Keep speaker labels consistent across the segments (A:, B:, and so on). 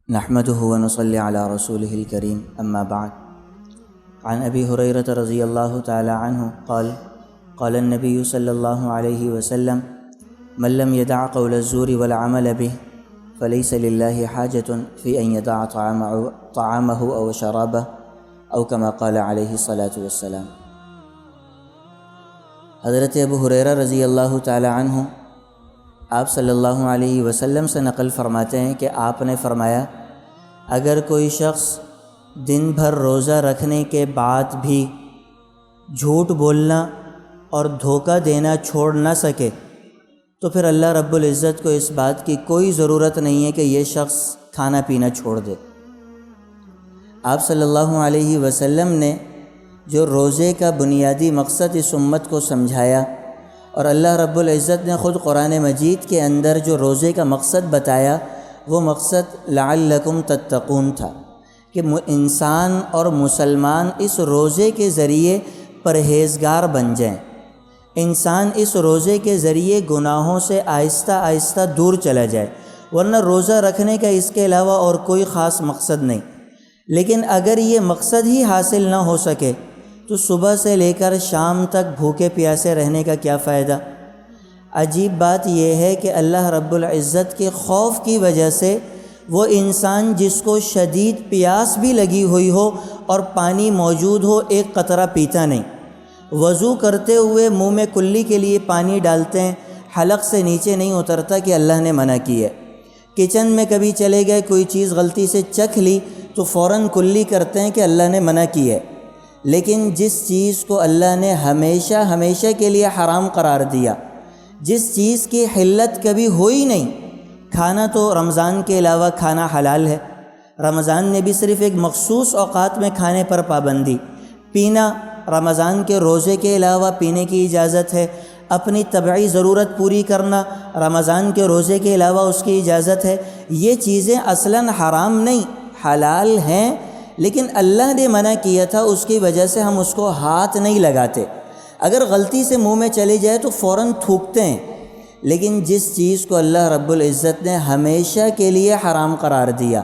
A: نحمده ونصلي على رسوله الكريم أما بعد. عن أبي هريرة رضي الله تعالى عنه قال قال النبي صلى الله عليه وسلم من لم يدع قول الزور والعمل به فليس لله حاجة في أن يدع طعامه أو شرابه أو كما قال عليه الصلاة والسلام. حضرت ابو ہریرہ رضی اللہ تعالی عنہ آپ صلی اللہ علیہ وسلم سے نقل فرماتے ہیں کہ آپ نے فرمایا، اگر کوئی شخص دن بھر روزہ رکھنے کے بعد بھی جھوٹ بولنا اور دھوکہ دینا چھوڑ نہ سکے تو پھر اللہ رب العزت کو اس بات کی کوئی ضرورت نہیں ہے کہ یہ شخص کھانا پینا چھوڑ دے۔ آپ صلی اللہ علیہ وسلم نے جو روزے کا بنیادی مقصد اس امت کو سمجھایا، اور اللہ رب العزت نے خود قرآن مجید کے اندر جو روزے کا مقصد بتایا، وہ مقصد لعلکم تتقون تھا کہ انسان اور مسلمان اس روزے کے ذریعے پرہیزگار بن جائیں، انسان اس روزے کے ذریعے گناہوں سے آہستہ آہستہ دور چلا جائے، ورنہ روزہ رکھنے کا اس کے علاوہ اور کوئی خاص مقصد نہیں۔ لیکن اگر یہ مقصد ہی حاصل نہ ہو سکے تو صبح سے لے کر شام تک بھوکے پیاسے رہنے کا کیا فائدہ؟ عجیب بات یہ ہے کہ اللہ رب العزت کے خوف کی وجہ سے وہ انسان جس کو شدید پیاس بھی لگی ہوئی ہو اور پانی موجود ہو ایک قطرہ پیتا نہیں، وضو کرتے ہوئے منہ میں کلی کے لیے پانی ڈالتے ہیں، حلق سے نیچے نہیں اترتا کہ اللہ نے منع کی ہے۔ کچن میں کبھی چلے گئے، کوئی چیز غلطی سے چکھ لی تو فوراً کلی کرتے ہیں کہ اللہ نے منع کی ہے۔ لیکن جس چیز کو اللہ نے ہمیشہ ہمیشہ کے لیے حرام قرار دیا، جس چیز کی حلت کبھی ہوئی نہیں، کھانا تو رمضان کے علاوہ کھانا حلال ہے، رمضان نے بھی صرف ایک مخصوص اوقات میں کھانے پر پابندی، پینا رمضان کے روزے کے علاوہ پینے کی اجازت ہے، اپنی طبعی ضرورت پوری کرنا رمضان کے روزے کے علاوہ اس کی اجازت ہے۔ یہ چیزیں اصلاً حرام نہیں، حلال ہیں، لیکن اللہ نے منع کیا تھا، اس کی وجہ سے ہم اس کو ہاتھ نہیں لگاتے۔ اگر غلطی سے منہ میں چلی جائے تو فوراً تھوکتے ہیں، لیکن جس چیز کو اللہ رب العزت نے ہمیشہ کے لیے حرام قرار دیا،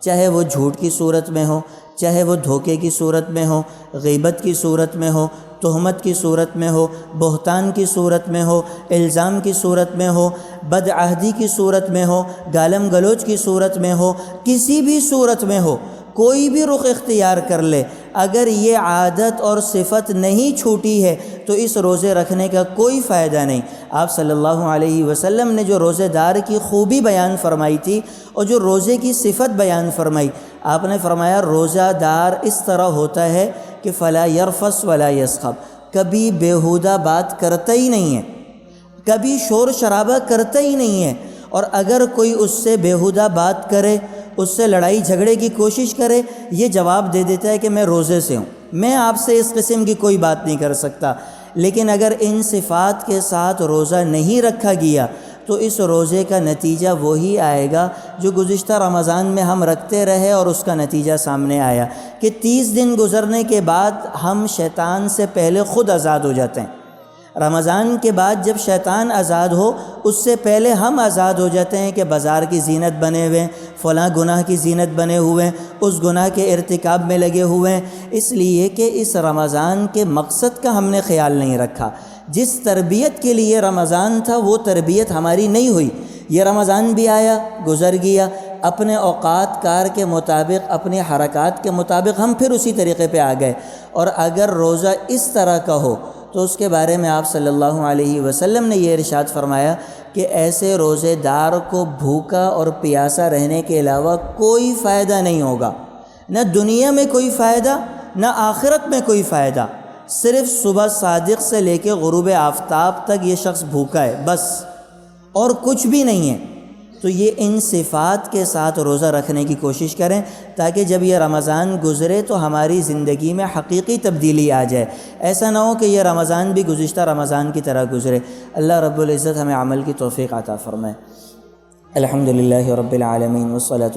A: چاہے وہ جھوٹ کی صورت میں ہو، چاہے وہ دھوکے کی صورت میں ہو، غیبت کی صورت میں ہو، تہمت کی صورت میں ہو، بہتان کی صورت میں ہو، الزام کی صورت میں ہو، بدعہدی کی صورت میں ہو، گالم گلوچ کی صورت میں ہو، کسی بھی صورت میں ہو، کوئی بھی رخ اختیار کر لے، اگر یہ عادت اور صفت نہیں چھوٹی ہے تو اس روزے رکھنے کا کوئی فائدہ نہیں۔ آپ صلی اللہ علیہ وسلم نے جو روزے دار کی خوبی بیان فرمائی تھی اور جو روزے کی صفت بیان فرمائی، آپ نے فرمایا روزہ دار اس طرح ہوتا ہے کہ فلا یرفس ولا یسخب، کبھی بیہودہ بات کرتا ہی نہیں ہے، کبھی شور شرابہ کرتا ہی نہیں ہے، اور اگر کوئی اس سے بیہودہ بات کرے، اس سے لڑائی جھگڑے کی کوشش کرے، یہ جواب دے دیتا ہے کہ میں روزے سے ہوں، میں آپ سے اس قسم کی کوئی بات نہیں کر سکتا۔ لیکن اگر ان صفات کے ساتھ روزہ نہیں رکھا گیا تو اس روزے کا نتیجہ وہی آئے گا جو گزشتہ رمضان میں ہم رکھتے رہے اور اس کا نتیجہ سامنے آیا کہ 30 دن گزرنے کے بعد ہم شیطان سے پہلے خود آزاد ہو جاتے ہیں۔ رمضان کے بعد جب شیطان آزاد ہو، اس سے پہلے ہم آزاد ہو جاتے ہیں کہ بازار کی زینت بنے ہوئے ہیں، فلاں گناہ کی زینت بنے ہوئے ہیں، اس گناہ کے ارتکاب میں لگے ہوئے ہیں، اس لیے کہ اس رمضان کے مقصد کا ہم نے خیال نہیں رکھا۔ جس تربیت کے لیے رمضان تھا وہ تربیت ہماری نہیں ہوئی۔ یہ رمضان بھی آیا، گزر گیا، اپنے اوقات کار کے مطابق، اپنی حرکات کے مطابق ہم پھر اسی طریقے پہ آ گئے۔ اور اگر روزہ اس طرح کا ہو تو اس کے بارے میں آپ صلی اللہ علیہ وسلم نے یہ ارشاد فرمایا کہ ایسے روزے دار کو بھوکا اور پیاسا رہنے کے علاوہ کوئی فائدہ نہیں ہوگا، نہ دنیا میں کوئی فائدہ، نہ آخرت میں کوئی فائدہ، صرف صبح صادق سے لے کے غروب آفتاب تک یہ شخص بھوکا ہے، بس، اور کچھ بھی نہیں ہے۔ تو یہ ان صفات کے ساتھ روزہ رکھنے کی کوشش کریں تاکہ جب یہ رمضان گزرے تو ہماری زندگی میں حقیقی تبدیلی آ جائے، ایسا نہ ہو کہ یہ رمضان بھی گزشتہ رمضان کی طرح گزرے۔ اللہ رب العزت ہمیں عمل کی توفیق عطا فرمائے۔ الحمدللہ رب العالمین والصلاۃ